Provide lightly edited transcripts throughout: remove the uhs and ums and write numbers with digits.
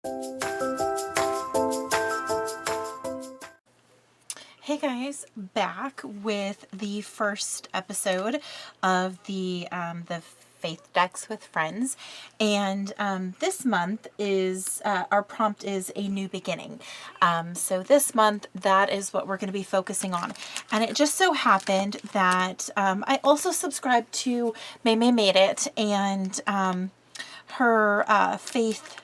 Hey guys, back with the first episode of the Faith Decks with Friends, and this month is our prompt is a new beginning. So this month, that is what we're going to be focusing on, and it just so happened that I also subscribed to May Made It, and her Faith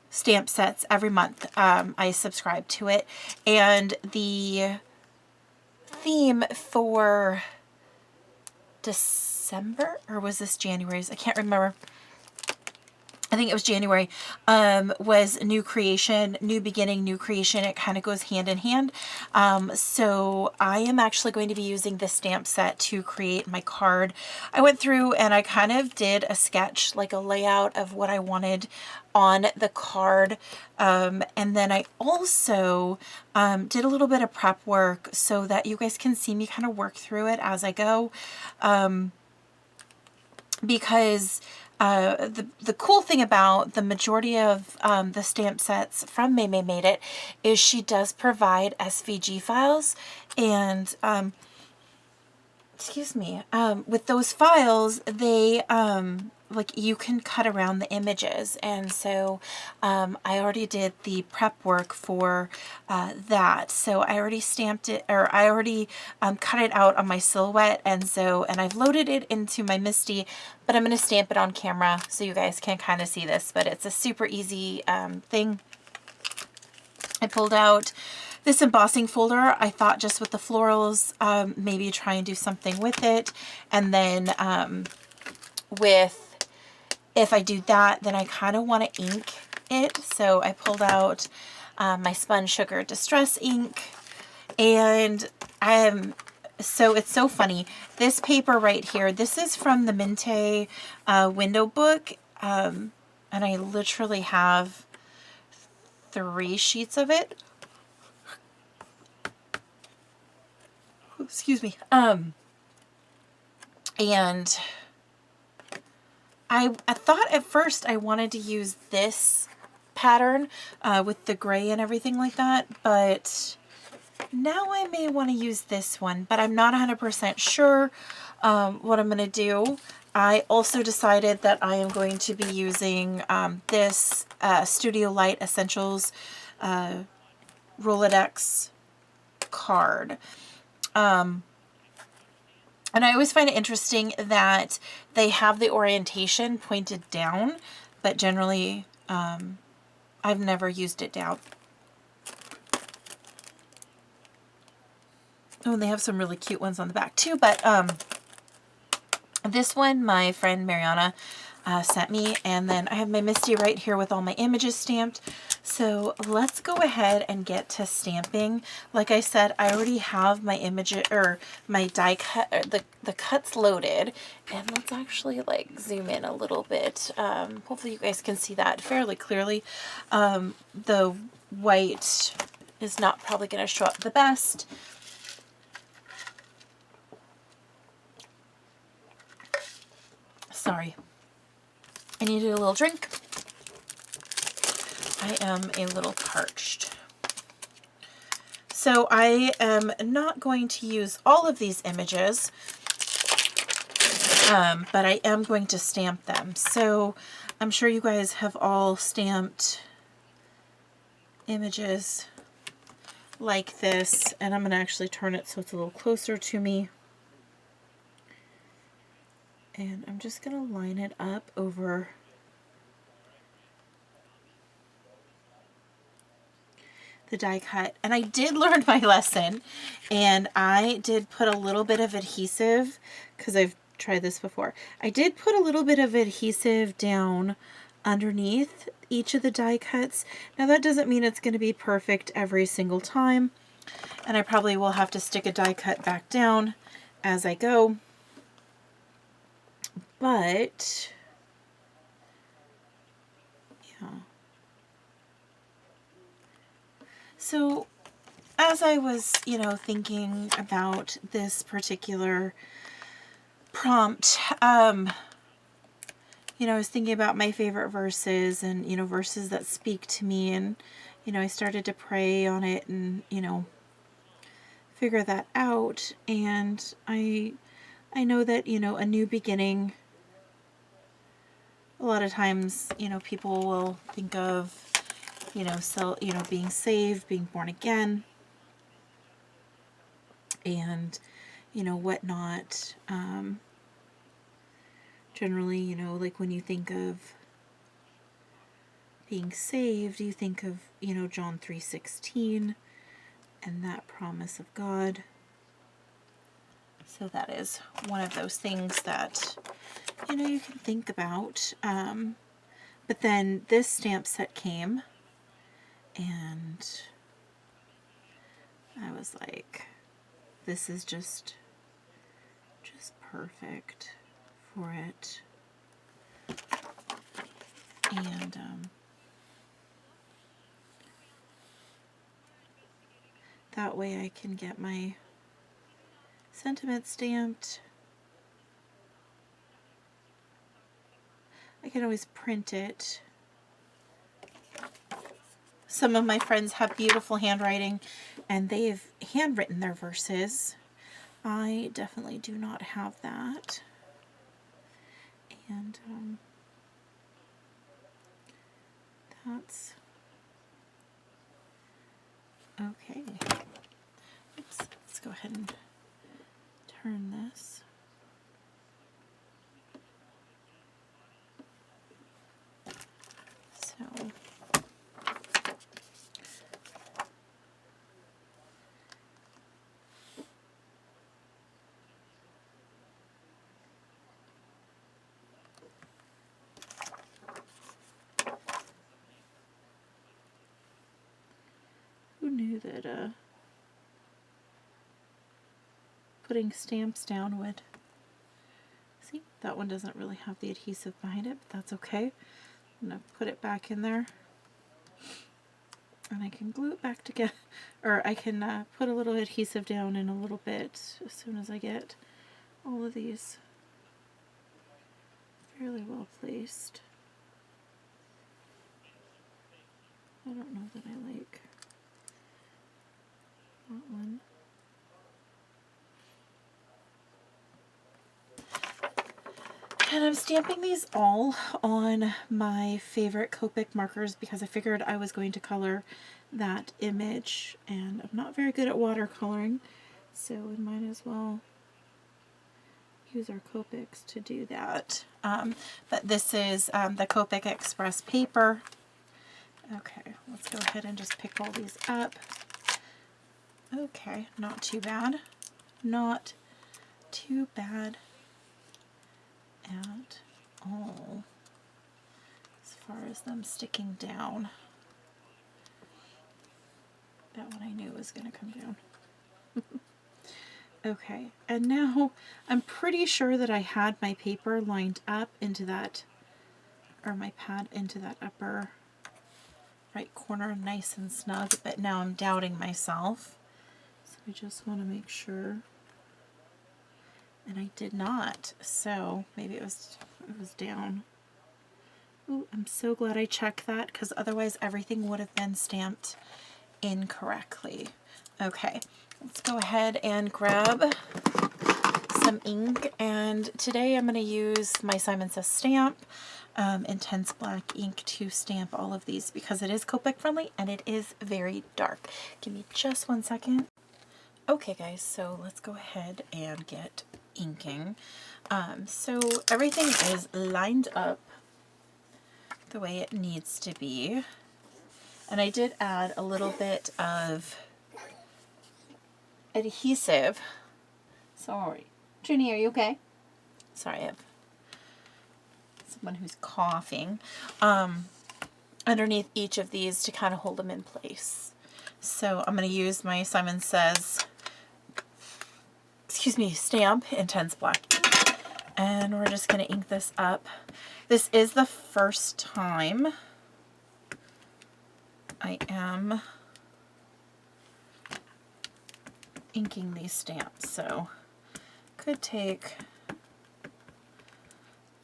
stamp sets every month. I subscribe to it, and the theme for December, or was this January's? I can't remember. I think it was January, was new creation, new beginning, new creation. It kind of goes hand in hand. So I am actually going to be using this stamp set to create my card. I went through and I kind of did a sketch, like a layout of what I wanted on the card. And then I also did a little bit of prep work so that you guys can see me kind of work through it as I go. Because the cool thing about the majority of the stamp sets from May Made It is she does provide SVG files, and excuse me, with those files, they like you can cut around the images, and so I already did the prep work for that. So I already stamped it, or I already cut it out on my silhouette, and I've loaded it into my MISTI, but I'm going to stamp it on camera so you guys can kind of see this. But it's a super easy thing. I pulled out this embossing folder. I thought just with the florals, maybe try and do something with it, and then if I do that, then I kind of want to ink it. So I pulled out my Spun Sugar Distress ink, and so it's so funny. This paper right here, this is from the Minte window book, and I literally have 3 sheets of it. Excuse me. And I thought at first I wanted to use this pattern with the gray and everything like that, but now I may want to use this one, but I'm not 100% sure what I'm going to do. I also decided that I am going to be using this Studio Light Essentials Rolodex card. And I always find it interesting that they have the orientation pointed down, but generally I've never used it down. Oh, and they have some really cute ones on the back too, but this one my friend Mariana sent me, and then I have my MISTI right here with all my images stamped. So let's go ahead and get to stamping. Like I said, I already have my image, or my die cut, the cuts loaded, and let's actually like zoom in a little bit. Hopefully you guys can see that fairly clearly. The white is not probably going to show up the best. Sorry, I needed a little drink. I am a little parched. So I am not going to use all of these images, but I am going to stamp them. So I'm sure you guys have all stamped images like this, and I'm going to actually turn it so it's a little closer to me. And I'm just going to line it up over the die cut. And I did learn my lesson, and I did put a little bit of adhesive, because I've tried this before. I did put a little bit of adhesive down underneath each of the die cuts. Now that doesn't mean it's going to be perfect every single time, and I probably will have to stick a die cut back down as I go. But yeah. So as I was, thinking about this particular prompt, I was thinking about my favorite verses and, verses that speak to me, and, I started to pray on it and, figure that out. And I know that, a new beginning, a lot of times, people will think of, being saved, being born again, and, whatnot. Generally, like when you think of being saved, you think of, John 3:16 and that promise of God. So that is one of those things that, you can think about. But then this stamp set came, and I was like, this is just perfect for it. And that way I can get my sentiment stamped. I can always print it. Some of my friends have beautiful handwriting, and they've handwritten their verses. I definitely do not have that. And that's okay. Oops, let's go ahead and turn this. So who knew that putting stamps down would... See, that one doesn't really have the adhesive behind it, but that's okay. I'm going to put it back in there, and I can glue it back together, or I can put a little adhesive down in a little bit as soon as I get all of these fairly well placed. I don't know that I like that one. And I'm stamping these all on my favorite Copic markers because I figured I was going to color that image, and I'm not very good at watercoloring, so we might as well use our Copics to do that. But this is the Copic Express paper. Okay, let's go ahead and just pick all these up. Okay, not too bad. Not too bad at all as far as them sticking down. That one I knew was going to come down. Okay, and now I'm pretty sure that I had my paper lined up into that, or my pad into that upper right corner nice and snug, but now I'm doubting myself. So I just want to make sure. And I did not, so maybe it was down. Ooh, I'm so glad I checked that, because otherwise everything would have been stamped incorrectly. Okay, let's go ahead and grab some ink, and today I'm going to use my Simon Says stamp, Intense Black ink, to stamp all of these because it is Copic friendly and it is very dark. Give me just 1 second. Okay guys, so let's go ahead and get inking. So everything is lined up the way it needs to be, and I did add a little bit of adhesive. Sorry, Trini, are you okay? Sorry, I have someone who's coughing underneath each of these to kind of hold them in place. So I'm going to use my Simon Says, stamp, Intense Black ink, and we're just going to ink this up. This is the first time I am inking these stamps, so could take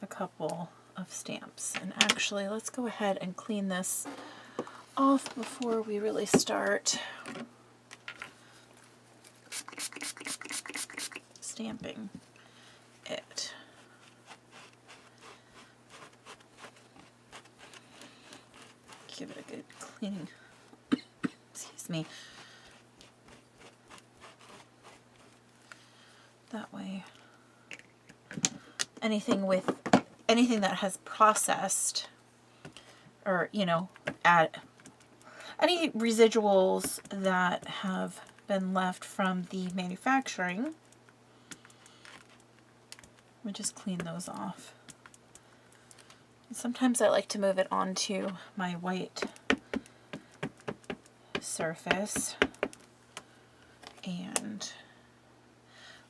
a couple of stamps. And actually, let's go ahead and clean this off before we really start stamping it. Give it a good cleaning. Excuse me. That way, anything that has processed, or add any residuals that have been left from the manufacturing, we just clean those off. Sometimes I like to move it onto my white surface and,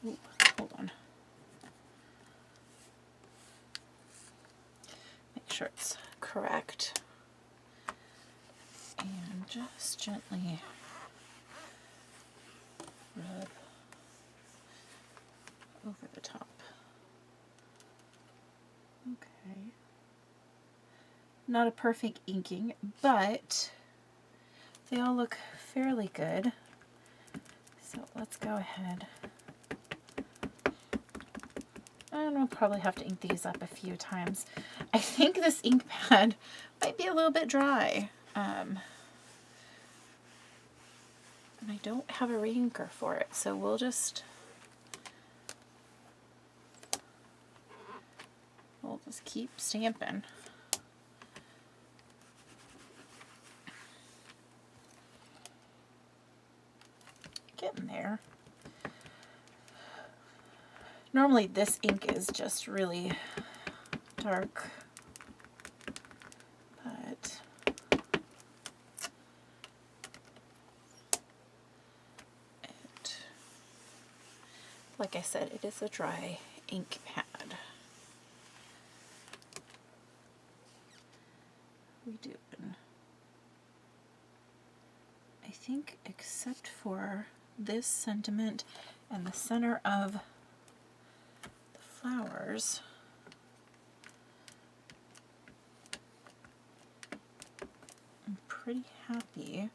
ooh, hold on. Make sure it's correct. And just gently rub over the top. Okay. Not a perfect inking, but they all look fairly good. So let's go ahead. And we'll probably have to ink these up a few times. I think this ink pad might be a little bit dry. And I don't have a reinker for it, so we'll just keep stamping. Getting there. Normally this ink is just really dark, but like I said, it is a dry ink pad. We do. I think except for this sentiment and the center of the flowers, I'm pretty happy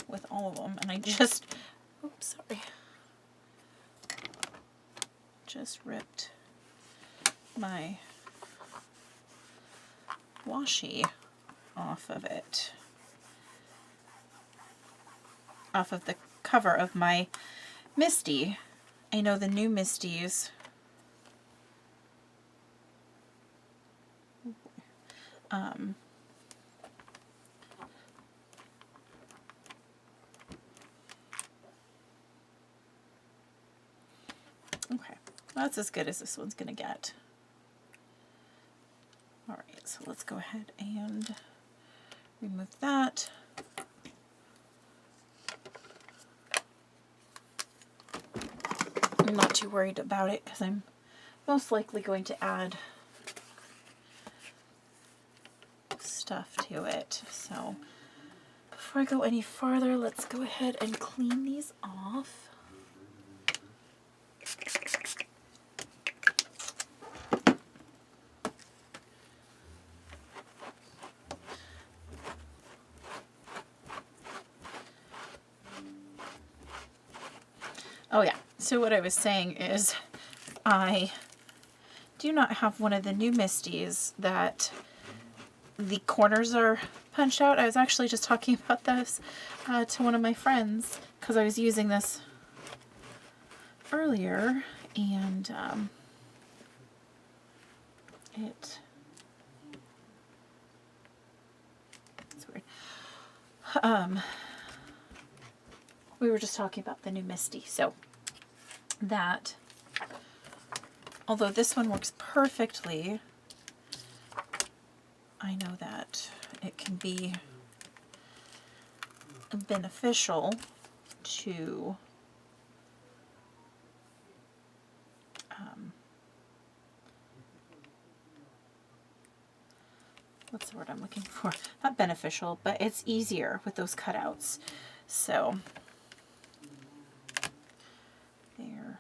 with all of them. And I just, oops, sorry, just ripped my washi off of it. Off of the cover of my Misty. I know the new Misties okay, that's as good as this one's gonna get. Alright, so let's go ahead and remove that. I'm not too worried about it because I'm most likely going to add stuff to it. So before I go any farther, let's go ahead and clean these off. Oh yeah, so what I was saying is I do not have one of the new Misties that the corners are punched out. I was actually just talking about this to one of my friends because I was using this earlier, and it's weird. We were just talking about the new Misty, so that, although this one works perfectly, I know that it can be beneficial to what's the word I'm looking for? Not beneficial, but it's easier with those cutouts. So there.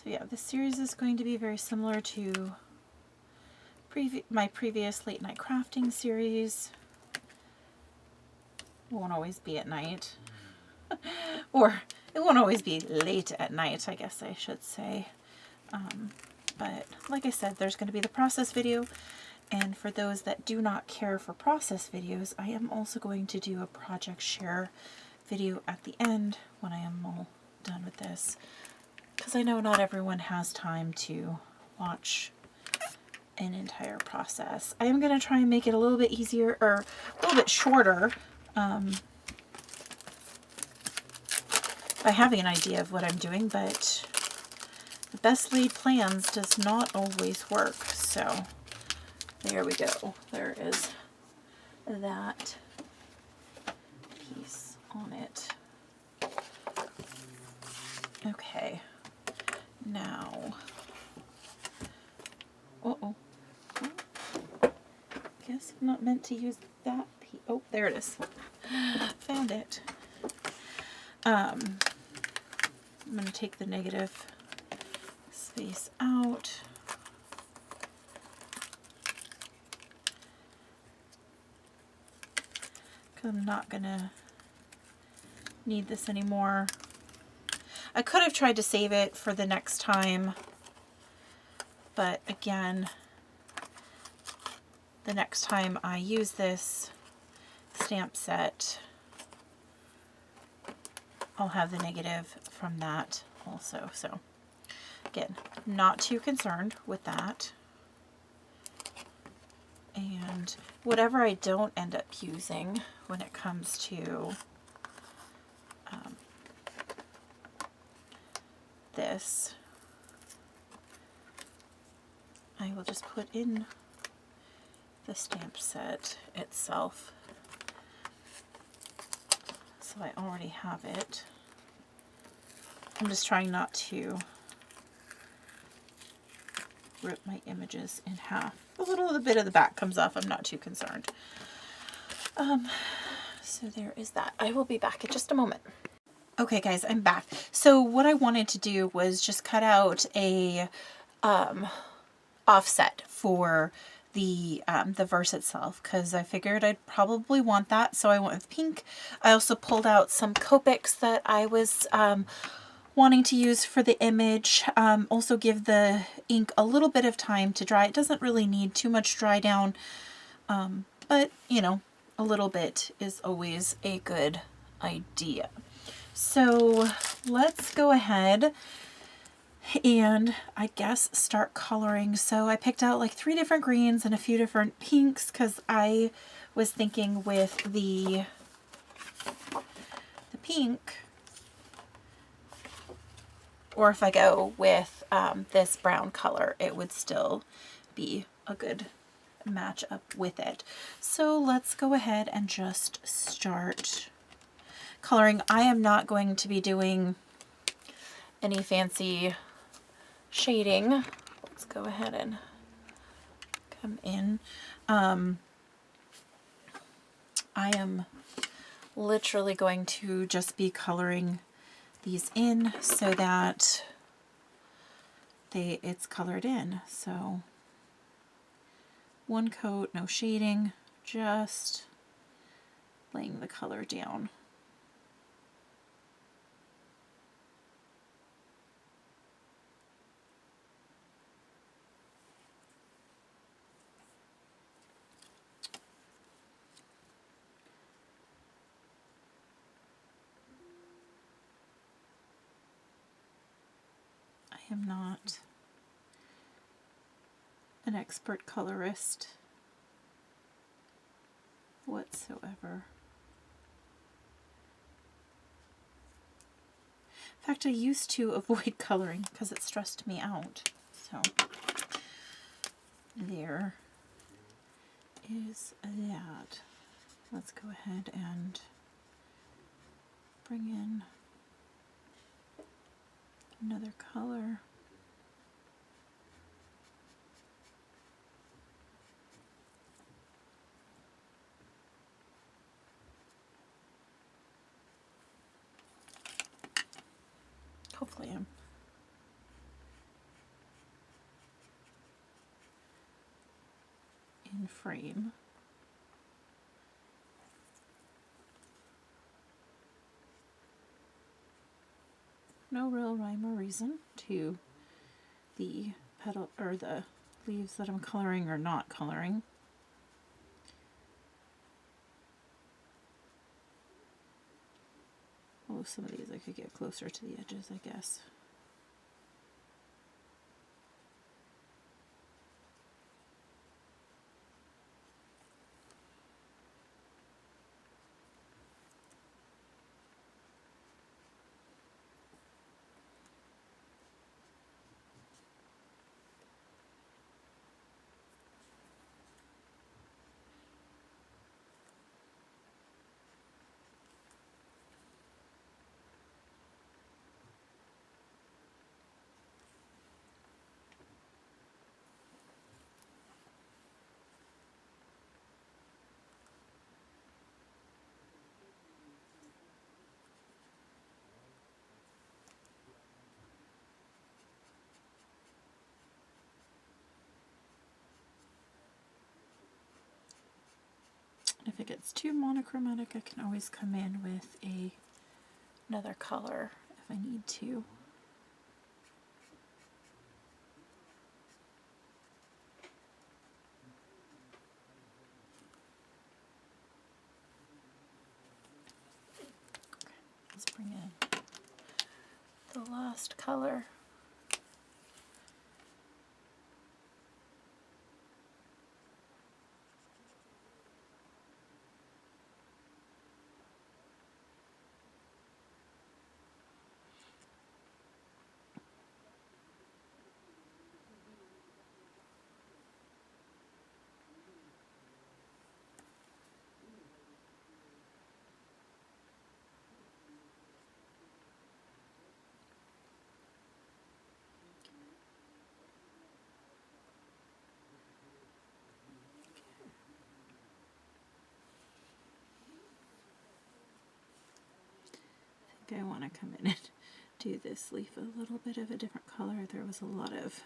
So yeah, this series is going to be very similar to my previous late night crafting series. It won't always be at night. Or it won't always be late at night, I guess I should say. But like I said, there's going to be the process video. And for those that do not care for process videos, I am also going to do a project share video at the end when I am all done with this. Because I know not everyone has time to watch an entire process. I am going to try and make it a little bit easier, or a little bit shorter, by having an idea of what I'm doing, but the best laid plans does not always work. So there we go. There is that piece on it. Okay. Now, guess I'm not meant to use that piece. Oh, there it is. Found it. I'm going to take the negative space out. Because I'm not going to need this anymore. I could have tried to save it for the next time, but again, the next time I use this stamp set, I'll have the negative from that also. So again, not too concerned with that. And whatever I don't end up using when it comes to this, I will just put in the stamp set itself. So I already have it. I'm just trying not to rip my images in half. A little bit of the back comes off. I'm not too concerned. So there is that. I will be back in just a moment. Okay guys, I'm back. So what I wanted to do was just cut out a offset for the verse itself, because I figured I'd probably want that, so I went with pink. I also pulled out some Copics that I was wanting to use for the image. Also give the ink a little bit of time to dry. It doesn't really need too much dry down, but you know, a little bit is always a good idea. So let's go ahead and I guess start coloring. So I picked out like 3 different greens and a few different pinks, because I was thinking with the pink, or if I go with this brown color, it would still be a good match up with it. So let's go ahead and just start coloring. I am not going to be doing any fancy shading. Let's go ahead and come in. I am literally going to just be coloring these in so that it's colored in. So one coat, no shading, just laying the color down. I am not an expert colorist whatsoever. In fact, I used to avoid coloring because it stressed me out. So there is that. Let's go ahead and bring in another color. Hopefully I'm in frame. No real rhyme or reason to the petal or the leaves that I'm coloring or not coloring. Oh, some of these I could get closer to the edges, I guess. If it gets too monochromatic, I can always come in with another color if I need to. Let's bring in the last color. I want to come in and do this leaf a little bit of a different color. There was a lot of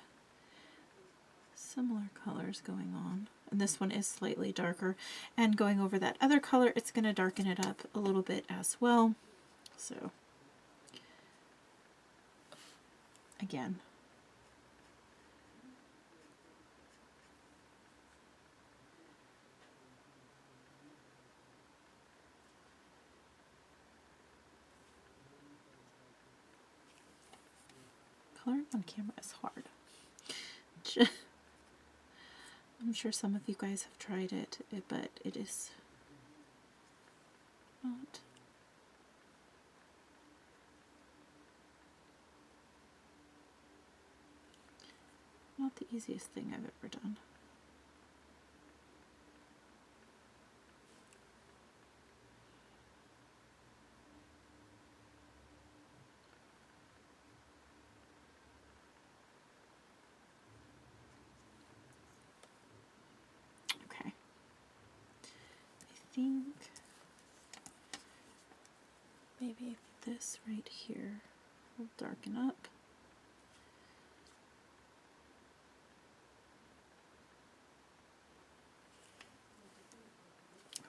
similar colors going on, and this one is slightly darker, and going over that other color, it's going to darken it up a little bit as well. So again, coloring on camera is hard. I'm sure some of you guys have tried it, but it is not the easiest thing I've ever done. Okay. I think maybe this right here will darken up.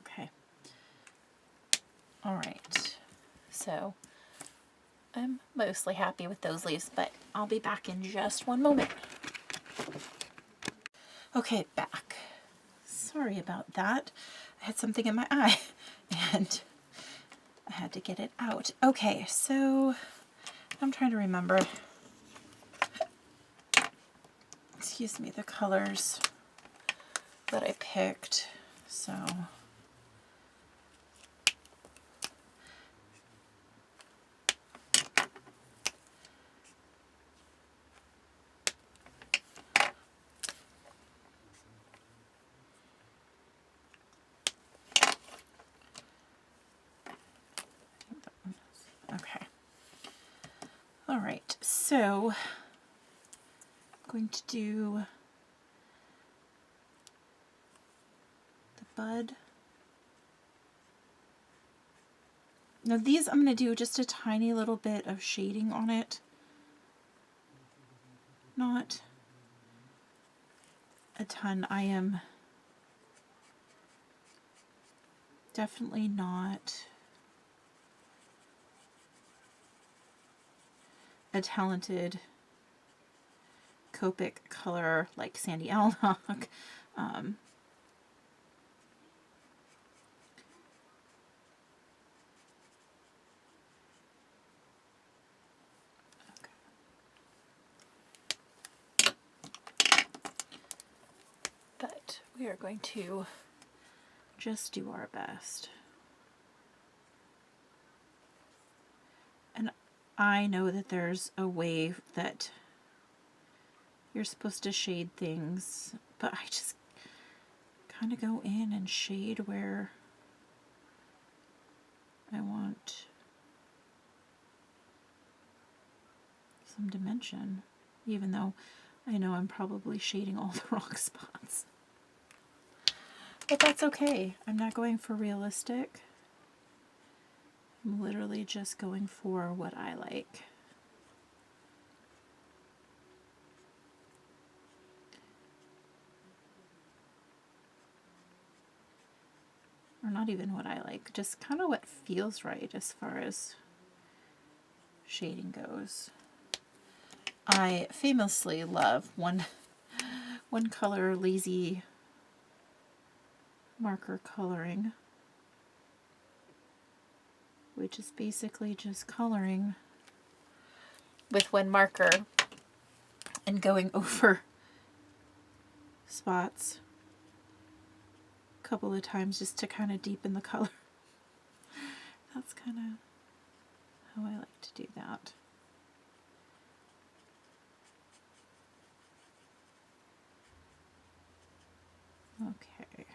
Okay. All right. So I'm mostly happy with those leaves, but I'll be back in just one moment. Okay, back. Sorry about that. I had something in my eye and I had to get it out. Okay, so I'm trying to remember, excuse me, the colors that I picked. So okay. All right, so I'm going to do the bud. Now these I'm going to do just a tiny little bit of shading on it. Not a ton. I am Definitely not a talented Copic color like Sandy Alnock. Um, but we are going to just do our best. And I know that there's a way that you're supposed to shade things, but I just kind of go in and shade where I want some dimension, even though I know I'm probably shading all the wrong spots. But that's okay. I'm not going for realistic. I'm literally just going for what I like. Or not even what I like, just kind of what feels right as far as shading goes. I famously love one color lazy marker coloring, which is basically just coloring with one marker and going over spots a couple of times just to kind of deepen the color. That's kind of how I like to do that. Okay.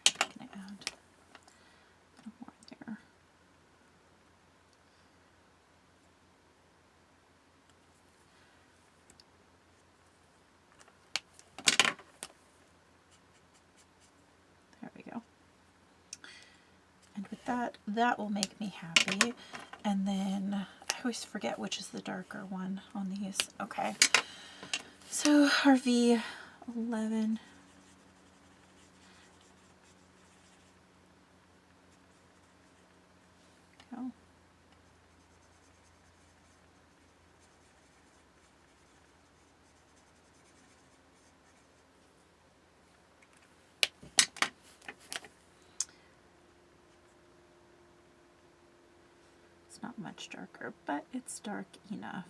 I'm going to add a little more there. There we go. And with that, that will make me happy. And then I always forget which is the darker one on these. Okay. So our V11. Go. It's not much darker, but it's dark enough.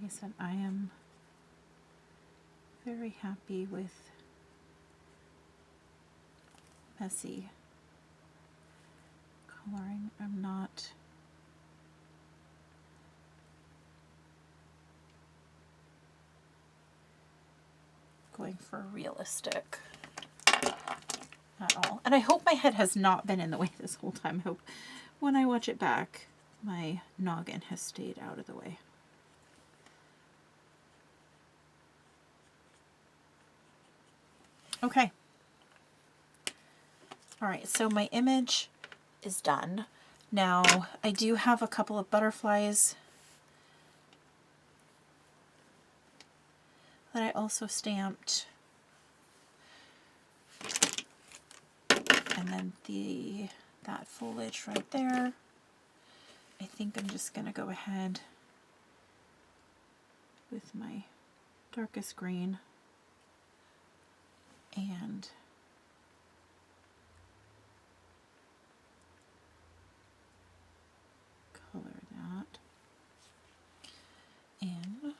Like I said, I am very happy with messy coloring. I'm not going for realistic at all. And I hope my head has not been in the way this whole time. I hope when I watch it back, my noggin has stayed out of the way. Okay. All right, so my image is done. Now, I do have a couple of butterflies that I also stamped. And then that foliage right there. I think I'm just going to go ahead with my darkest green and color that in.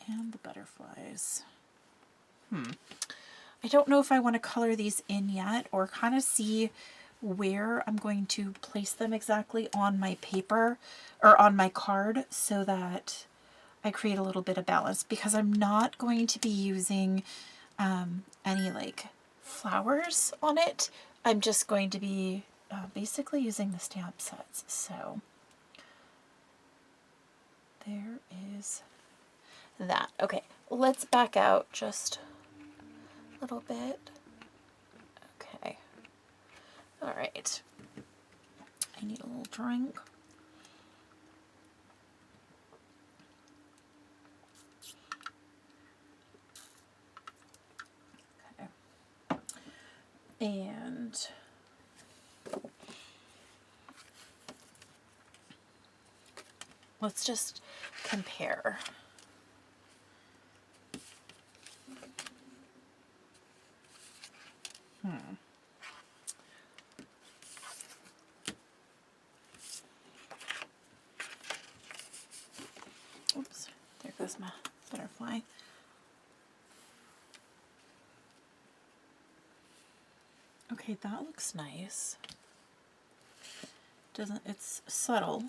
And the butterflies. I don't know if I want to color these in yet or kind of see where I'm going to place them exactly on my paper or on my card so that I create a little bit of balance, because I'm not going to be using any like flowers on it. I'm just going to be basically using the stamp sets. So there is that. Okay, let's back out just a little bit. right. I need a little drink. Okay. And let's just compare. Oops, there goes my butterfly. Okay, that looks nice. Doesn't, it's subtle.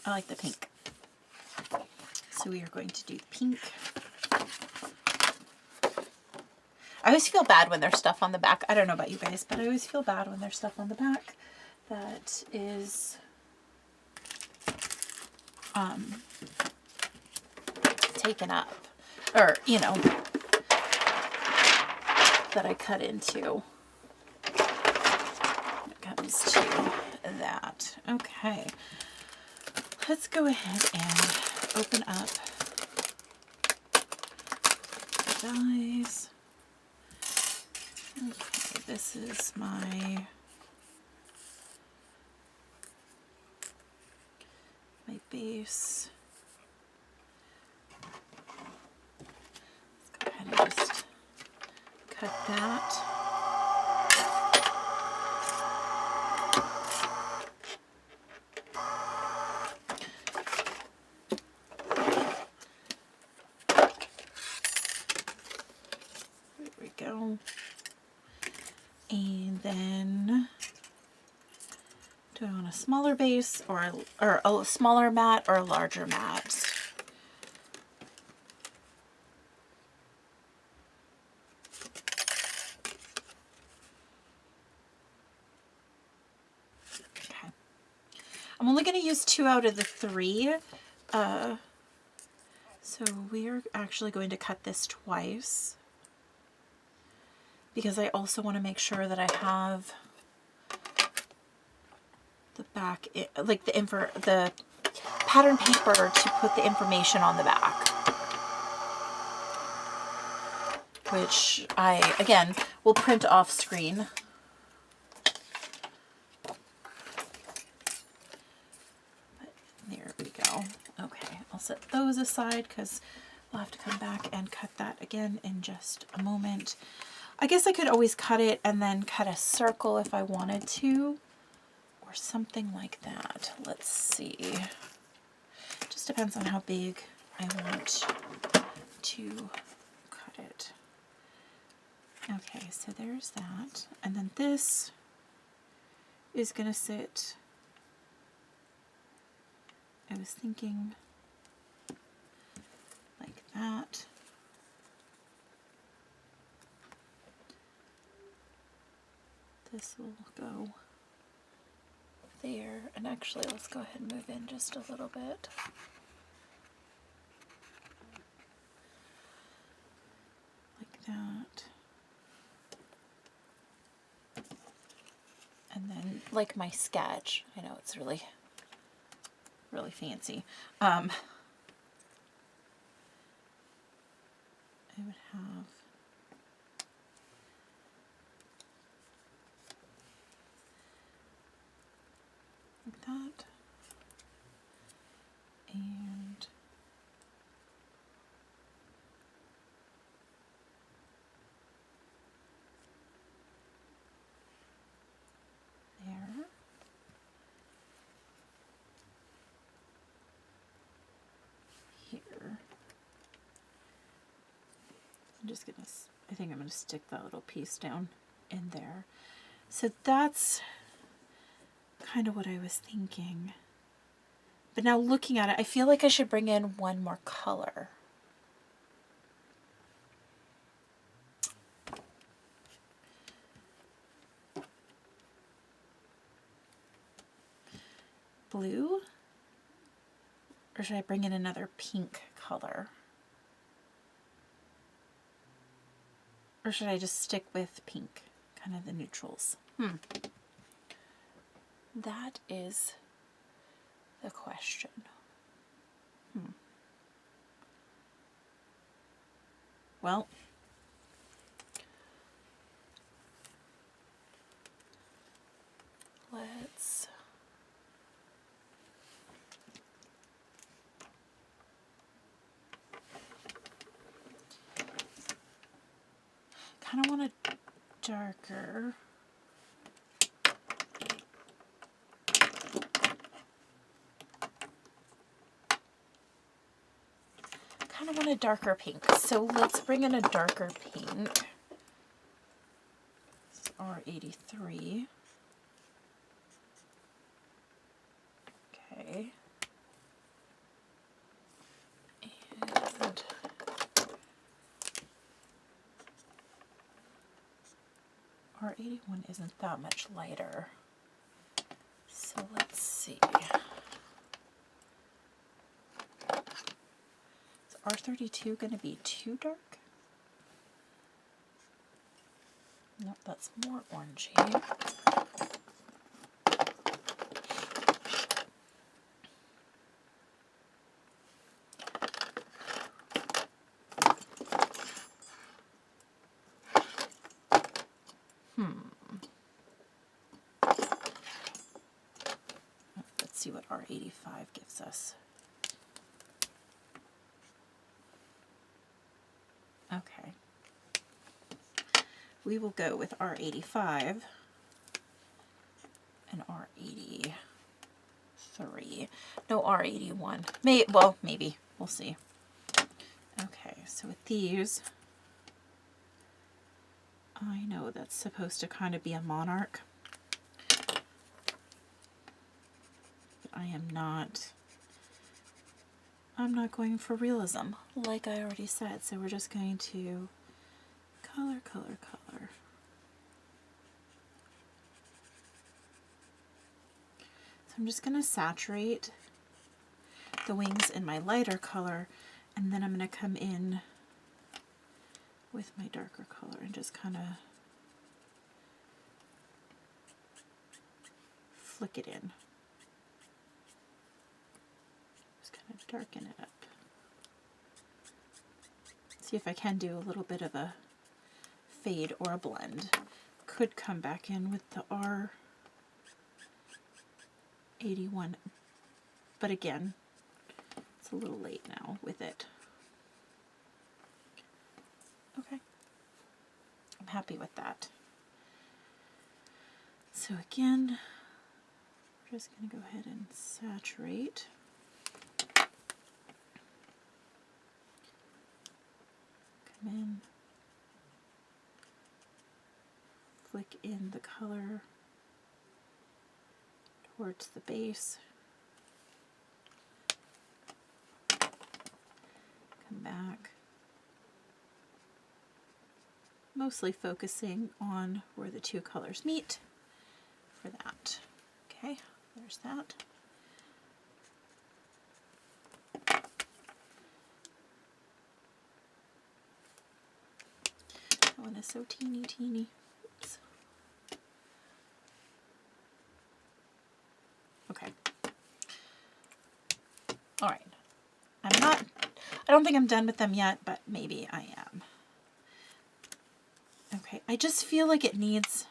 I like the pink. So we are going to do the pink. I always feel bad when there's stuff on the back. I don't know about you guys, but I always feel bad when there's stuff on the back that is taken up, or, you know, that I cut into. When it comes to that. Okay. Let's go ahead and open up the dies. Okay, this is my base. Let's go ahead and just cut that. There we go. And then, do I want a smaller base or a smaller mat or a larger mat? Okay. I'm only going to use 2 out of the 3. So we are actually going to cut this twice, because I also want to make sure that I have the back, like the pattern paper to put the information on the back, which I, again, will print off screen. But there we go. Okay, I'll set those aside because we'll have to come back and cut that again in just a moment. I guess I could always cut it and then cut a circle if I wanted to, or something like that. Let's see. Just depends on how big I want to cut it. Okay, so there's that. And then this is going to sit, I was thinking like that. This will go there. And actually, let's go ahead and move in just a little bit. Like that. And then, like my sketch, I know it's really, really fancy. I would have like that, and there. Here. I'm just gonna, I think I'm gonna stick that little piece down in there. So that's kind of what I was thinking. But now looking at it, I feel like I should bring in one more color. Blue. Or should I bring in another pink color? Or should I just stick with pink, kind of the neutrals? That is the question. Well, let's kind of want a darker. Kind of want a darker pink. So let's bring in a darker pink. This is R83. Okay. And R81 isn't that much lighter. So let's see. Is R32 going to be too dark? Nope, that's more orangey. Let's see what R85 gives us. Okay. We will go with R85 and R83. No, R81. Well, maybe. We'll see. Okay, so with these, I know that's supposed to kind of be a monarch. I'm not going for realism, like I already said, so we're just going to color, color, color. So I'm just going to saturate the wings in my lighter color, and then I'm going to come in with my darker color and just kind of flick it in. Darken it up. See if I can do a little bit of a fade or a blend. Could come back in with the R81, but again, it's a little late now with it. Okay, I'm happy with that. So again, we're just going to go ahead and saturate. In, flick in the color towards the base, come back, mostly focusing on where the two colors meet for that. Okay, there's that. That one is so teeny. Oops. Okay. All right. I don't think I'm done with them yet, but maybe I am. Okay, I just feel like it needs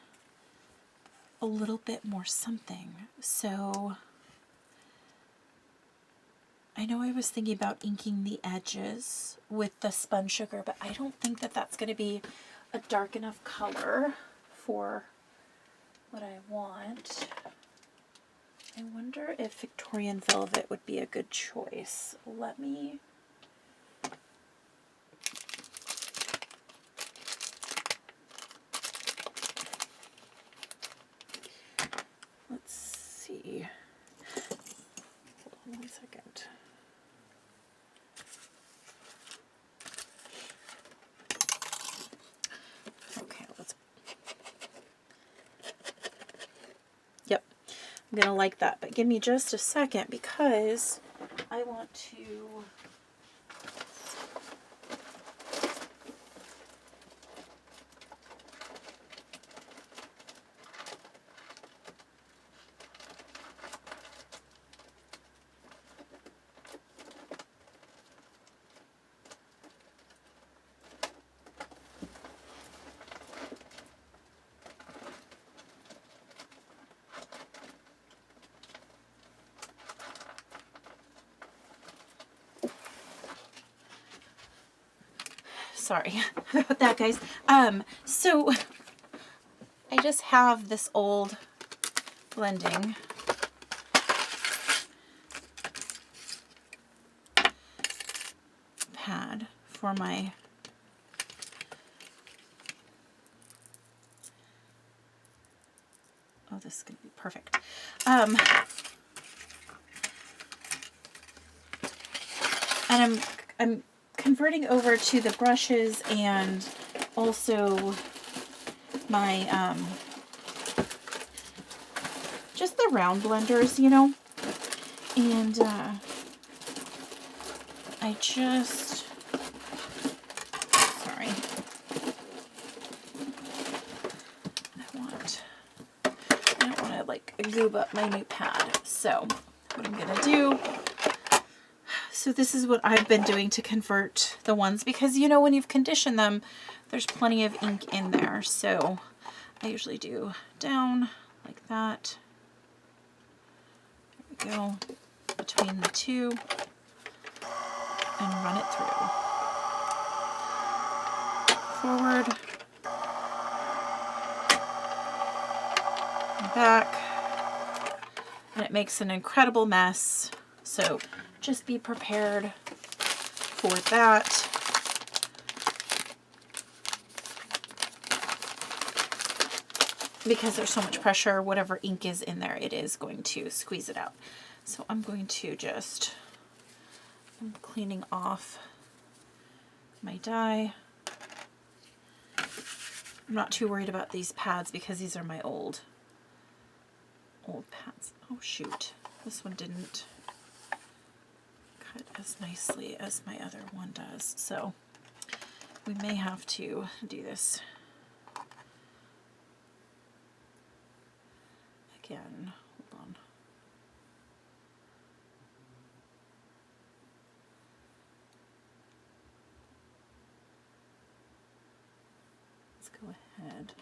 a little bit more something. So I know I was thinking about inking the edges with the spun sugar, but I don't think that that's going to be a dark enough color for what I want. I wonder if Victorian Velvet would be a good choice. Let's see. Hold on one second. Okay, Yep, I'm gonna like that, but give me just a second because I want want to sorry about that, guys. So I just have this old blending pad for my this is going to be perfect. And I'm converting over to the brushes and also my just the round blenders, you know. And I just sorry. I don't want to like goob up my new pad. So what I'm gonna do, so this is what I've been doing to convert the ones, because you know when you've conditioned them, there's plenty of ink in there. So I usually do down like that. There we go, between the two, and run it through. Forward, and back, and it makes an incredible mess. So just be prepared for that. Because there's so much pressure, whatever ink is in there, it is going to squeeze it out. So I'm going to just, I'm cleaning off my dye. I'm not too worried about these pads because these are my old pads. Oh shoot, this one didn't cut as nicely as my other one does. So we may have to do this again. Hold on. Let's go ahead.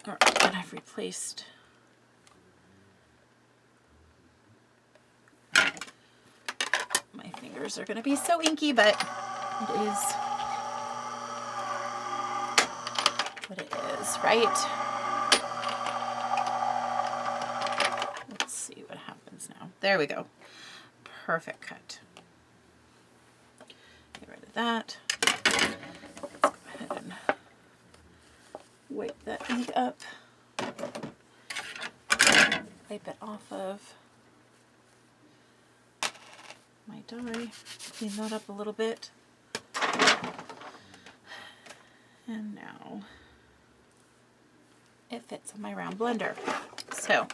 All right, and I've replaced my fingers are going to be so inky, but it is what it is, right? Let's see what happens now. There we go. Perfect cut. Get rid of that. Let's go ahead and wipe that ink up. Wipe it off of my dye. Clean that up a little bit. And now it fits on my round blender. So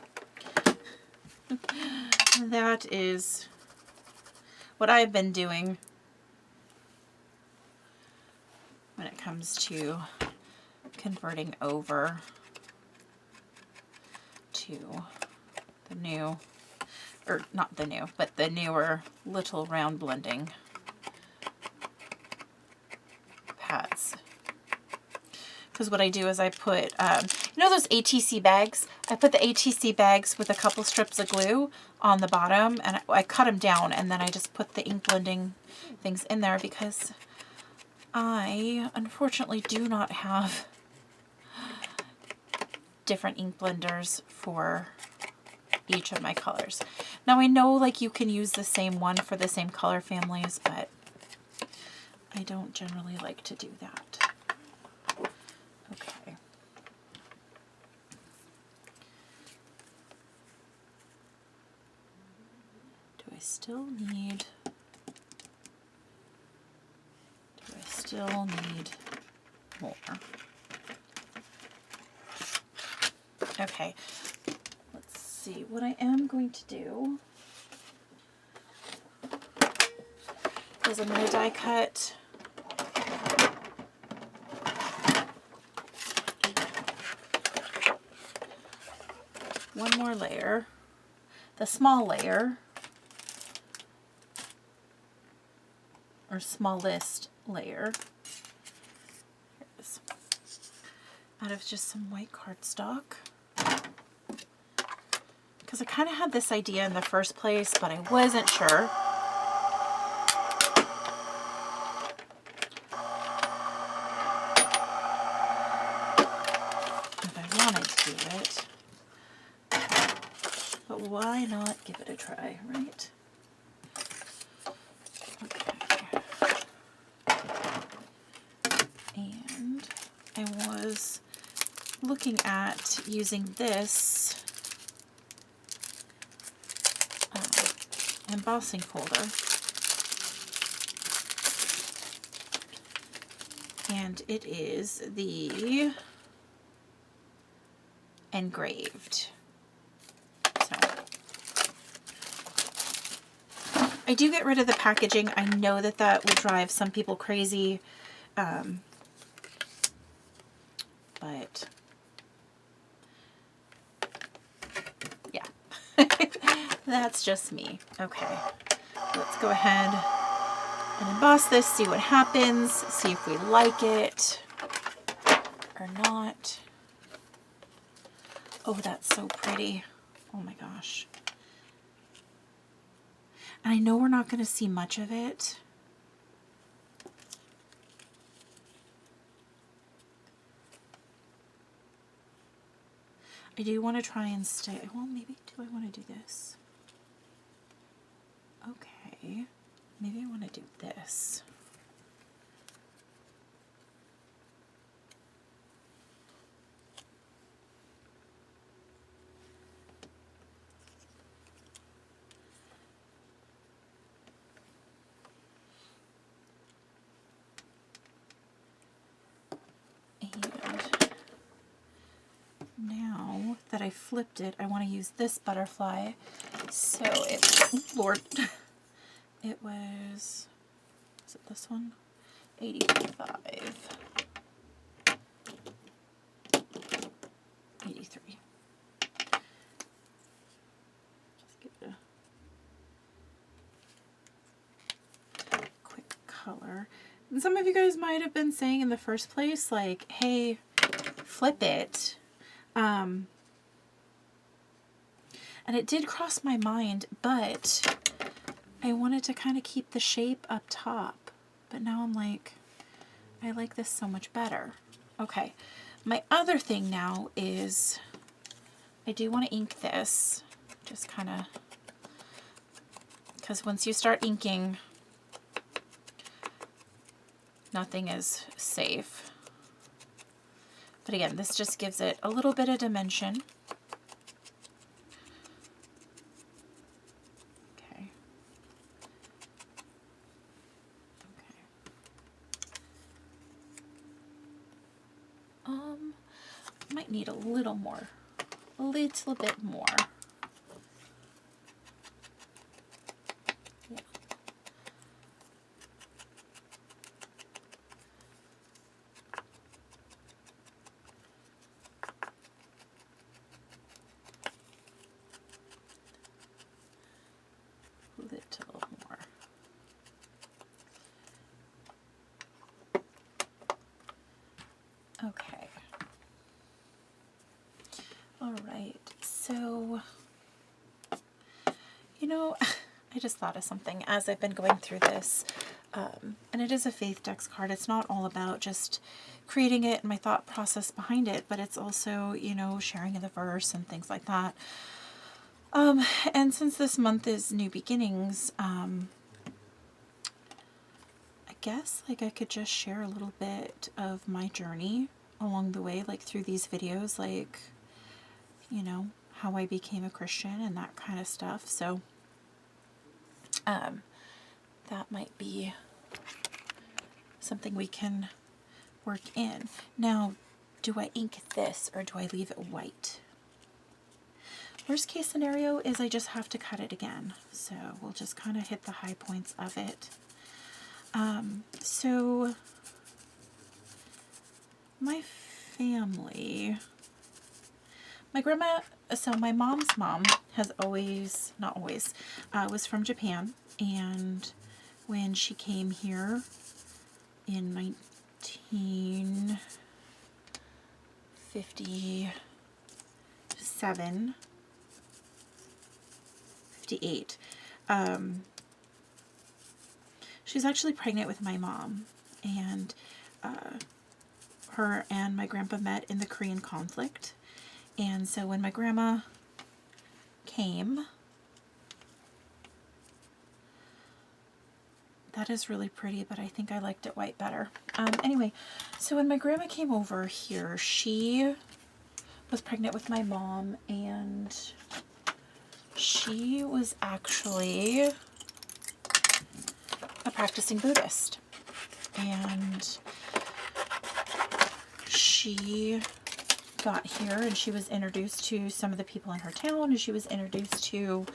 that is what I've been doing when it comes to converting over to the new, or not the new, but the newer little round blending pads. Because what I do is I put, you know those ATC bags? I put the ATC bags with a couple strips of glue on the bottom, and I cut them down, and then I just put the ink blending things in there because I unfortunately do not have different ink blenders for each of my colors. Now I know like you can use the same one for the same color families, but I don't generally like to do that. Okay. Do I still need more? Okay, let's see. What I am going to do is I'm going to die cut one more layer, the small layer, or smallest layer. Here it is. Out of just some white cardstock. Because I kind of had this idea in the first place, but I wasn't sure. If I wanted to do it. But why not give it a try, right? Okay. And I was looking at using this embossing folder, and it is the engraved. So I do get rid of the packaging. I know that that would drive some people crazy, but yeah. That's just me. Okay, let's go ahead and emboss this, see what happens, see if we like it or not. Oh, that's so pretty. Oh my gosh. And I know we're not going to see much of it. I do want to try and stay. Well, maybe do I want to do this? Okay, maybe I want to do this. And now that I flipped it, I want to use this butterfly. So it's, Lord, it was, is it this one? 85. 83. Just give it a quick color. And some of you guys might have been saying in the first place, like, hey, flip it. And it did cross my mind, but I wanted to kind of keep the shape up top. But now I'm like, I like this so much better. Okay, my other thing now is I do want to ink this, just kind of, because once you start inking, nothing is safe. But again, this just gives it a little bit of dimension. Okay. Might need a little more, a little bit more. Yeah. Little more. Okay. All right. So, you know, I just thought of something as I've been going through this. And it is a Faith Decks card. It's not all about just creating it and my thought process behind it, but it's also, you know, sharing in the verse and things like that. And since this month is New Beginnings, I guess like I could just share a little bit of my journey along the way, like through these videos, like, you know, how I became a Christian and that kind of stuff. So, that might be something we can work in. Now, do I ink this or do I leave it white? Worst case scenario is I just have to cut it again. So we'll just kind of hit the high points of it. So my family, my grandma, so my mom's mom has always, not always, was from Japan. And when she came here in 1957, 58, she was actually pregnant with my mom, and her and my grandpa met in the Korean conflict. And so when my grandma came, that is really pretty, but I think I liked it white better. Anyway, so when my grandma came over here, she was pregnant with my mom, and she was actually a practicing Buddhist. And she got here and she was introduced to some of the people in her town, and she was introduced to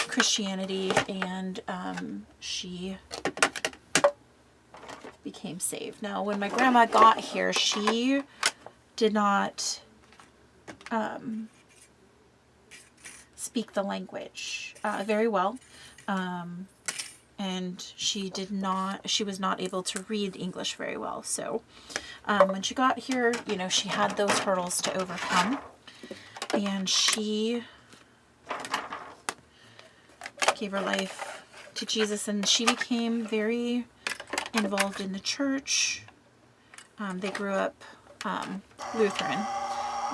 Christianity, and she became saved. Now, when my grandma got here, she did not speak the language very well, and she was not able to read English very well. So when she got here, you know, she had those hurdles to overcome, and she gave her life to Jesus, and she became very involved in the church. They grew up Lutheran,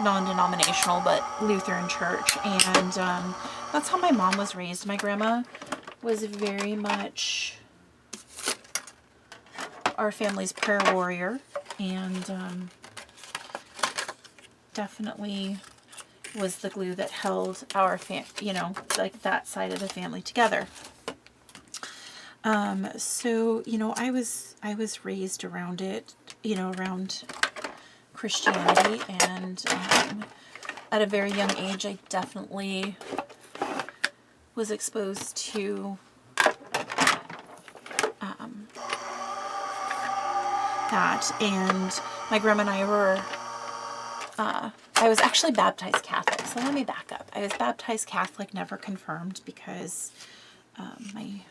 non-denominational, but Lutheran church, and that's how my mom was raised. My grandma was very much our family's prayer warrior, and definitely was the glue that held our you know, like that side of the family together. So, you know, I was raised around it, you know, around Christianity, and at a very young age, I definitely was exposed to that. And my grandma and I were, I was actually baptized Catholic. So let me back up. I was baptized Catholic, never confirmed, because my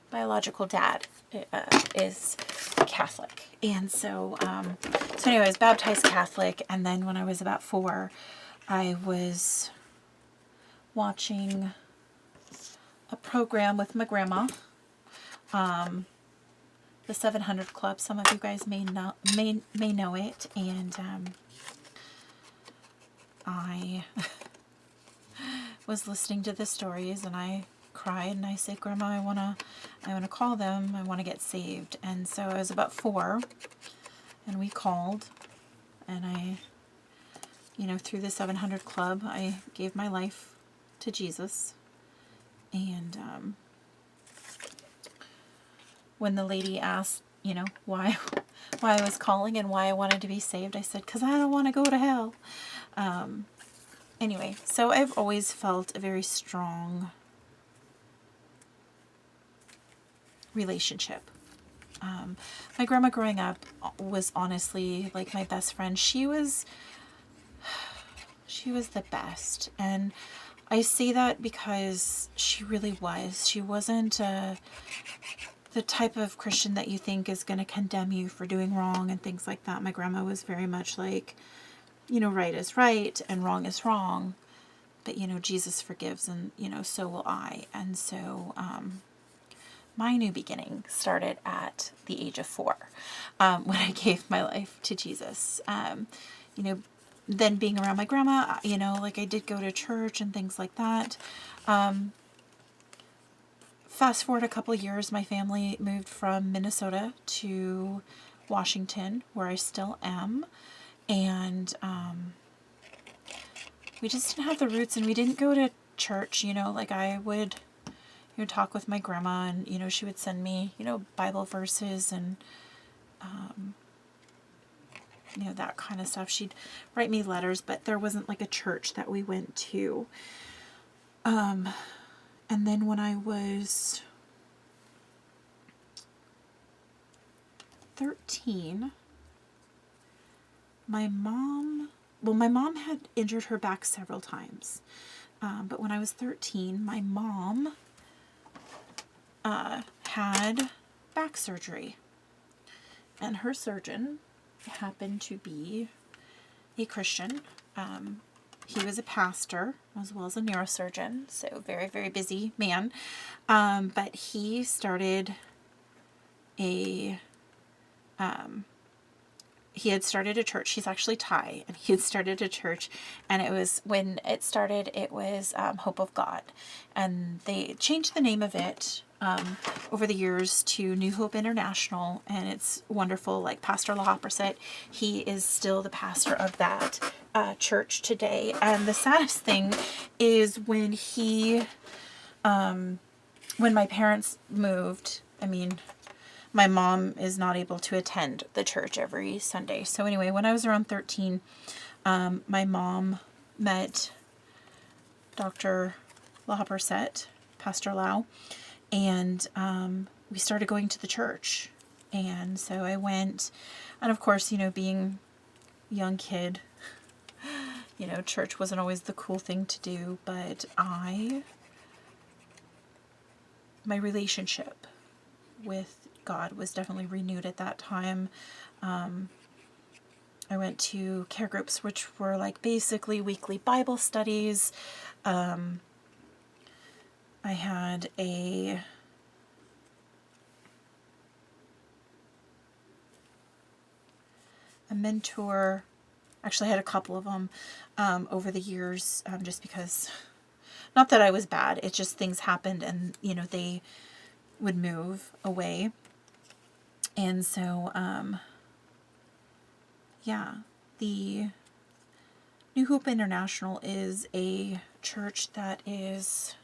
biological dad is Catholic. And so, so anyway, I was baptized Catholic, and then when I was about 4, I was watching a program with my grandma, the 700 Club. Some of you guys may know it, and I was listening to the stories, and I cried, and I said, Grandma, I wanna call them. I want to get saved. And so I was about 4, and we called, and I, you know, through the 700 Club, I gave my life to Jesus. And when the lady asked, you know, why I was calling and why I wanted to be saved, I said, because I don't want to go to hell. Anyway, so I've always felt a very strong relationship. My grandma growing up was honestly like my best friend. She was the best, and I say that because she really was. She wasn't the type of Christian that you think is going to condemn you for doing wrong and things like that. My grandma was very much like, you know, right is right and wrong is wrong, but, you know, Jesus forgives, and, you know, so will I. And so my new beginning started at the age of 4, when I gave my life to Jesus. You know, then being around my grandma, you know, like I did go to church and things like that. Fast forward a couple of years, my family moved from Minnesota to Washington, where I still am. And we just didn't have the roots, and we didn't go to church, you know, like I would, you know, talk with my grandma, and, you know, she would send me, you know, Bible verses and, you know, that kind of stuff. She'd write me letters, but there wasn't like a church that we went to. And then when I was 13, my mom had injured her back several times. But when I was 13, my mom had back surgery. And her surgeon happened to be a Christian. He was a pastor as well as a neurosurgeon, so very, very busy man. But he started he had started a church. He's actually Thai, and he had started a church, and when it started, it was Hope of God, and they changed the name of it over the years to New Hope International, and it's wonderful. Like Pastor LaHopper said, he is still the pastor of that church today. And the saddest thing is when my parents moved, my mom is not able to attend the church every Sunday. So anyway, when I was around 13, my mom met Dr. LaHopper, Pastor Lau, and we started going to the church. And so I went, and of course, being a young kid, church wasn't always the cool thing to do, but my relationship with God was definitely renewed at that time. I went to care groups, which were like basically weekly Bible studies. I had a mentor. Actually, I had a couple of them over the years, just because, not that I was bad, it's just things happened, and they would move away. And so, the New Hope International is a church that is,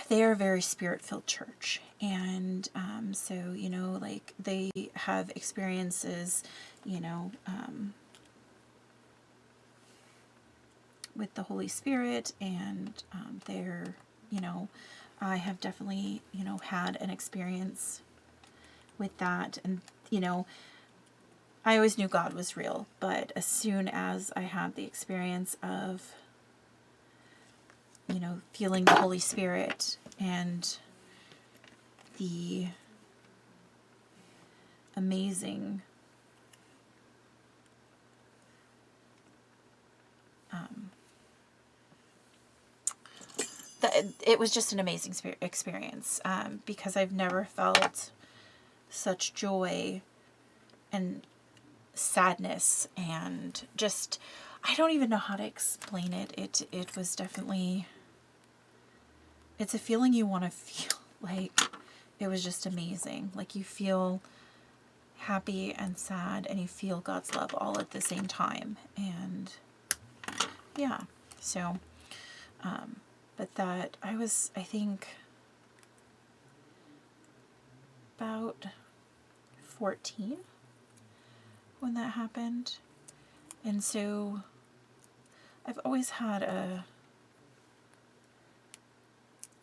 they are a very spirit-filled church. And so, like they have experiences, with the Holy Spirit, and they're, I have definitely, had an experience with that. And, I always knew God was real, but as soon as I had the experience of, feeling the Holy Spirit and the amazing it was just an amazing experience, because I've never felt such joy and sadness, and just, I don't even know how to explain it. It was definitely, it's a feeling you want to feel. Like, it was just amazing. Like, you feel happy and sad, and you feel God's love all at the same time. And yeah, so but that, I was, I think, about 14 when that happened. And so I've always had a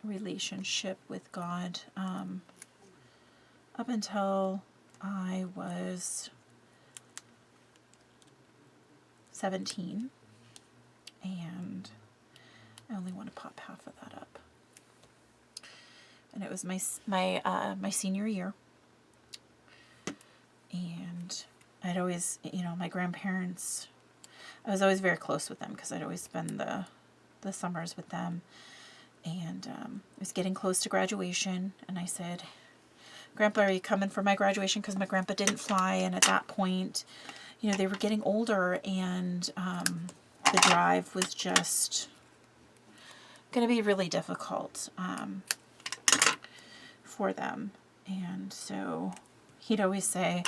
relationship with God, up until I was 17, and I only want to pop half of that up. And it was my senior year, and I'd always, my grandparents, I was always very close with them because I'd always spend the summers with them. And it was getting close to graduation, and I said, Grandpa, are you coming for my graduation? Because my grandpa didn't fly, and at that point, they were getting older, and the drive was just going to be really difficult for them. And so he'd always say,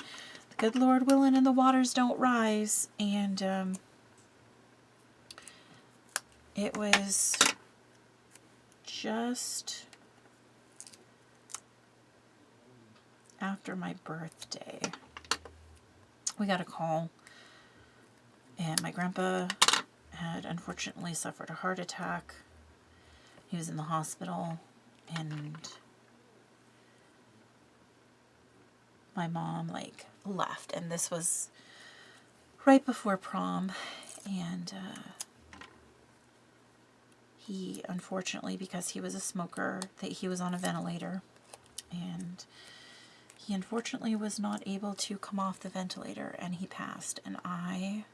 the good Lord willing and the waters don't rise. And it was just after my birthday, we got a call, and my grandpa had unfortunately suffered a heart attack. He was in the hospital, and my mom like left, and this was right before prom, and he unfortunately, because he was a smoker, that he was on a ventilator, and he unfortunately was not able to come off the ventilator, and he passed. And I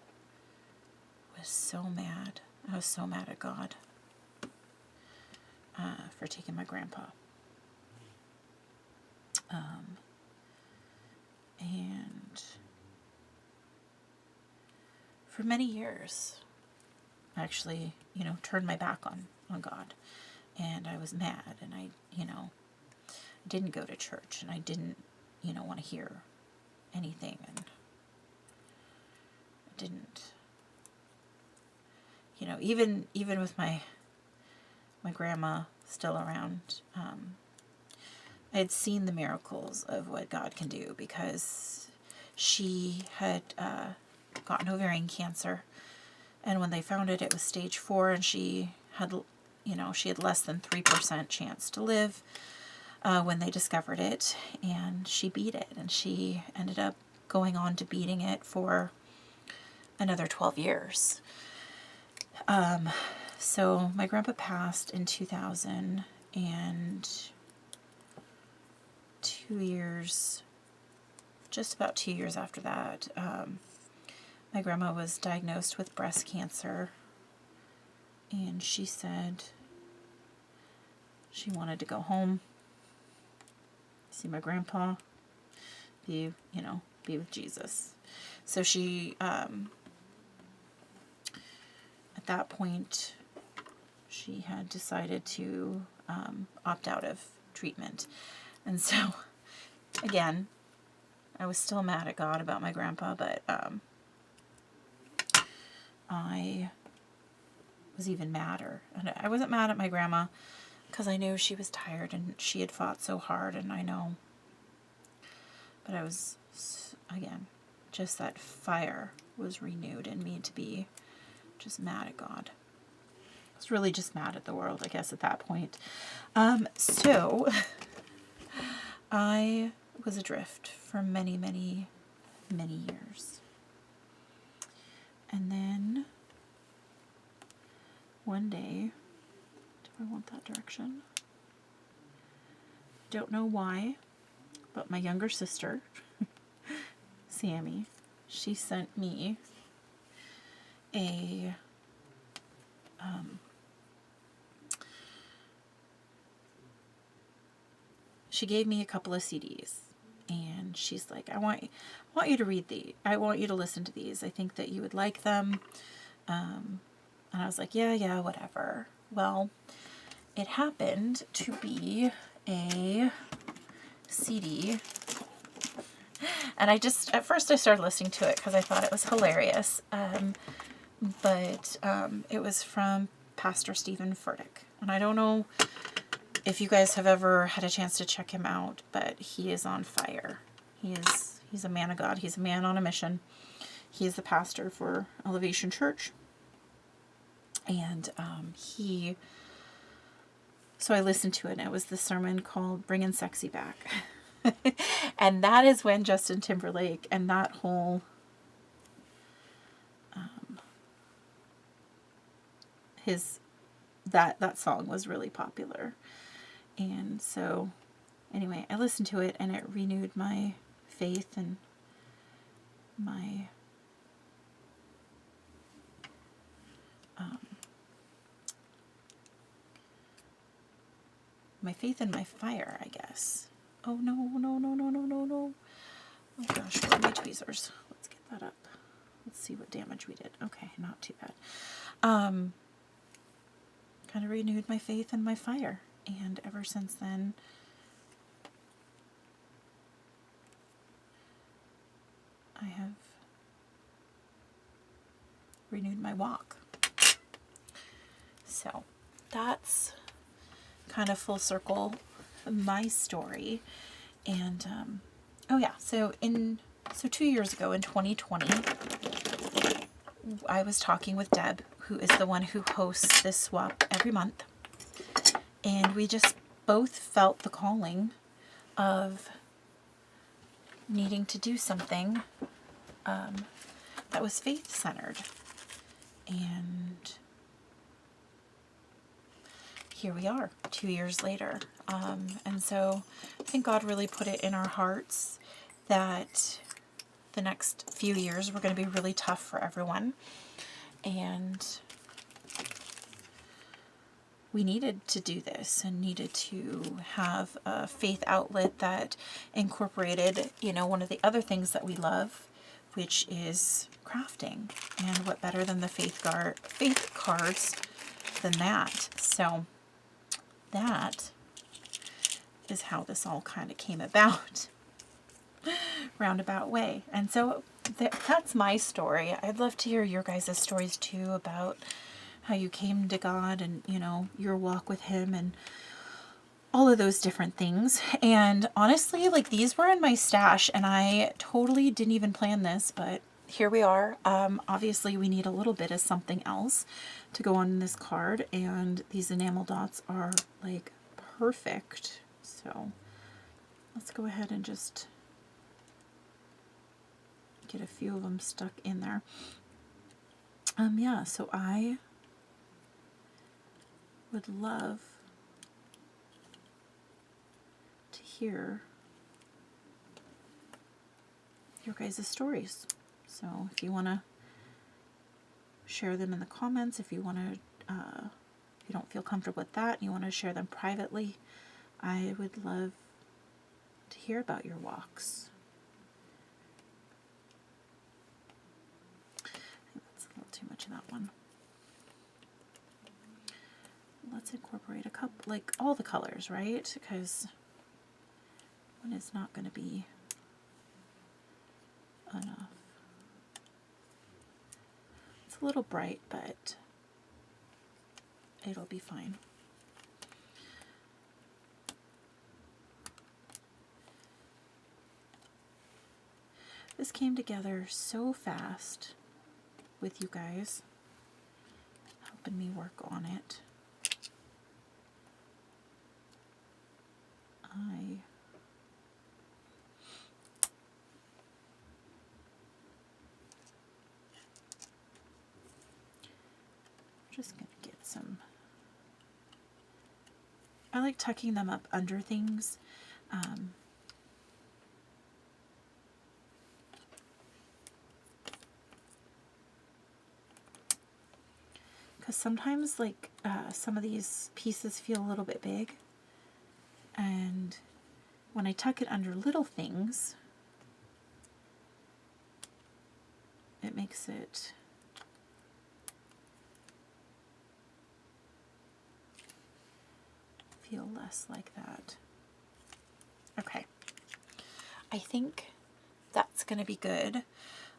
was so mad. I was so mad at God for taking my grandpa. And for many years, I actually, turned my back on God. And I was mad, and I didn't go to church, and I didn't, want to hear anything, and I didn't, even with my grandma still around, I had seen the miracles of what God can do, because she had gotten ovarian cancer, and when they found it, it was stage 4, and she had less than 3% chance to live when they discovered it, and she beat it, and she ended up going on to beating it for another 12 years. So my grandpa passed in 2000, and 2 years, just about 2 years after that, my grandma was diagnosed with breast cancer, and she said she wanted to go home, see my grandpa, be with Jesus. So she, at that point, she had decided to opt out of treatment. And so, again, I was still mad at God about my grandpa, but I was even madder. And I wasn't mad at my grandma, because I knew she was tired and she had fought so hard, and I know. But I was, again, just that fire was renewed in me to be just mad at God. I was really just mad at the world, I guess, at that point. So I was adrift for many, many, many years. And then one day, do I want that direction? Don't know why, but my younger sister, Sammy, she sent me she gave me a couple of CDs, and she's like, I want you to read these. I want you to listen to these. I think that you would like them. And I was like, yeah, whatever. Well, it happened to be a CD, and at first I started listening to it because I thought it was hilarious, but it was from Pastor Stephen Furtick, and I don't know if you guys have ever had a chance to check him out, but he is on fire. He's a man of God. He's a man on a mission. He is the pastor for Elevation Church, and so I listened to it, and it was the sermon called Bringing Sexy Back. And that is when Justin Timberlake and that whole that song was really popular. And so anyway, I listened to it, and it renewed my faith and my faith and my fire, I guess. Oh, no. Oh, gosh, where are my tweezers? Let's get that up. Let's see what damage we did. Okay, not too bad. Kind of renewed my faith and my fire. And ever since then, I have renewed my walk. So that's kind of full circle my story. And so 2 years ago in 2020, I was talking with Deb, who is the one who hosts this swap every month. And we just both felt the calling of needing to do something that was faith-centered. And here we are 2 years later. And so I think God really put it in our hearts that the next few years were going to be really tough for everyone. And we needed to do this and needed to have a faith outlet that incorporated, you know, one of the other things that we love, which is crafting. And what better than the faith cards than that? So that is how this all kind of came about. Roundabout way. And so that's my story. I'd love to hear your guys' stories too about how you came to God and, you know, your walk with Him and all of those different things. And honestly, like, these were in my stash and I totally didn't even plan this, but here we are. Obviously we need a little bit of something else to go on this card, and these enamel dots are like perfect. So let's go ahead and just get a few of them stuck in there. Yeah, so I would love to hear your guys' stories. So if you want to share them in the comments, if you want to, if you don't feel comfortable with that, and you want to share them privately, I would love to hear about your walks. I think that's a little too much of that one. Let's incorporate a couple, like all the colors, right? Because one is not going to be enough. It's a little bright, but it'll be fine. This came together so fast with you guys helping me work on it. I'm just going to get some. I like tucking them up under things. Because sometimes, like, some of these pieces feel a little bit big. And when I tuck it under little things, it makes it feel less like that. Okay. I think that's going to be good.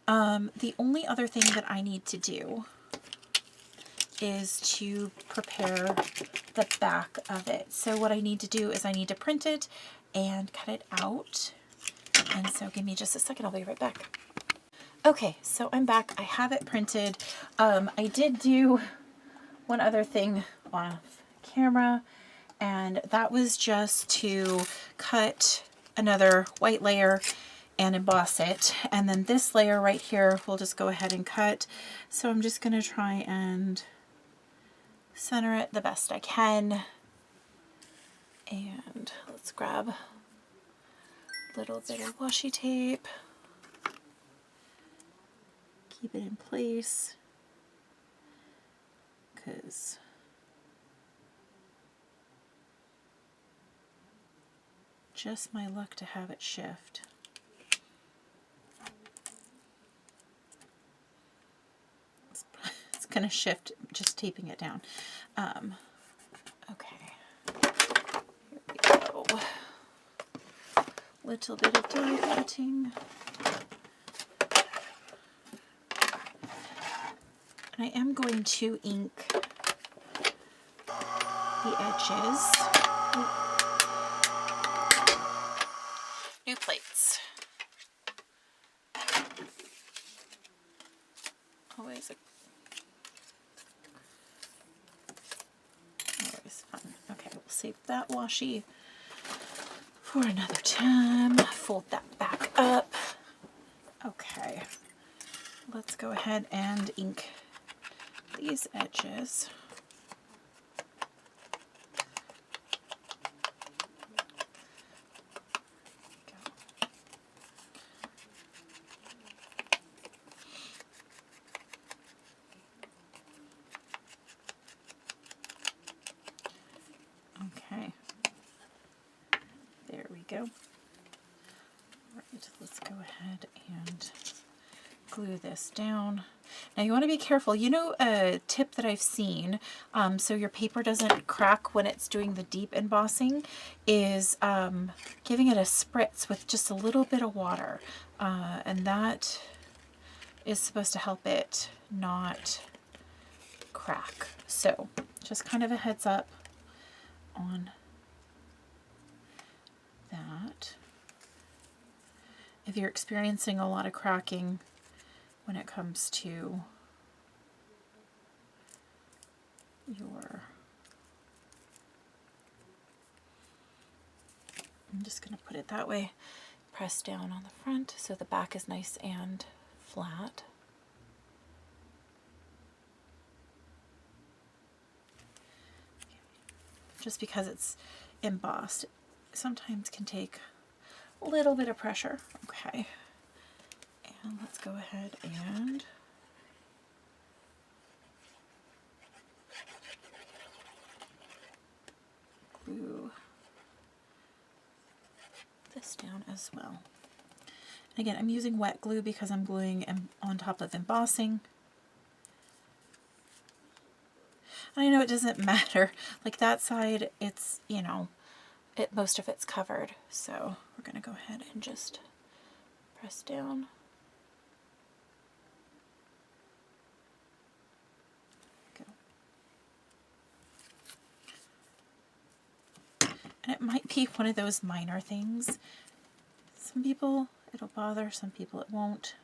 The only other thing that I need to do is to prepare the back of it. So what I need to do is I need to print it and cut it out. And so give me just a second, I'll be right back. Okay, so I'm back. I have it printed. I did do one other thing off camera, and that was just to cut another white layer and emboss it. And then this layer right here, we'll just go ahead and cut. So I'm just gonna try and center it the best I can. And let's grab a little bit of washi tape. Keep it in place, because just my luck to have it shift. It's gonna shift just taping it down. Okay, here we go. Little bit of die cutting. And I am going to ink the edges. New plates. Always a save that washi for another time. Fold that back up. Okay, let's go ahead and ink these edges. Okay, there we go. Right, let's go ahead and glue this down. Now you want to be careful. You know, a tip that I've seen, so your paper doesn't crack when it's doing the deep embossing, is giving it a spritz with just a little bit of water. And that is supposed to help it not crack. So just kind of a heads up on that. If you're experiencing a lot of cracking when it comes to your, I'm just going to put it that way, press down on the front so the back is nice and flat. Just because it's embossed, it sometimes can take a little bit of pressure. Okay, and let's go ahead and glue this down as well. And again, I'm using wet glue because I'm gluing on top of embossing. And I know it doesn't matter, like that side, it's, you know, most of it's covered, so we're going to go ahead and just press down. Go. And it might be one of those minor things. Some people it'll bother, some people it won't.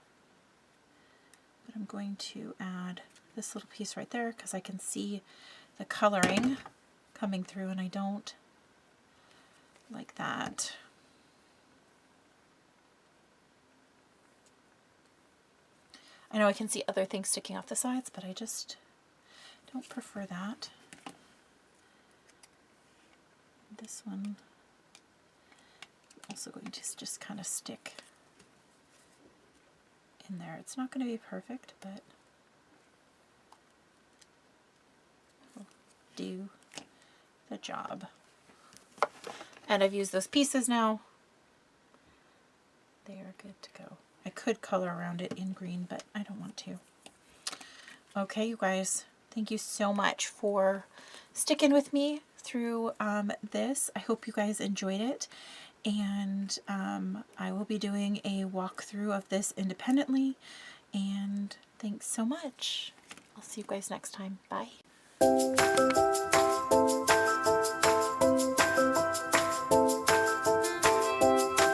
But I'm going to add this little piece right there because I can see the coloring coming through, and I don't like that. I know I can see other things sticking off the sides, but I just don't prefer that. This one also going to just kind of stick in there. It's not going to be perfect, but it'll do the job. And I've used those pieces now. They are good to go. I could color around it in green, but I don't want to. Okay, you guys, thank you so much for sticking with me through this. I hope you guys enjoyed it. And I will be doing a walkthrough of this independently. And thanks so much. I'll see you guys next time. Bye.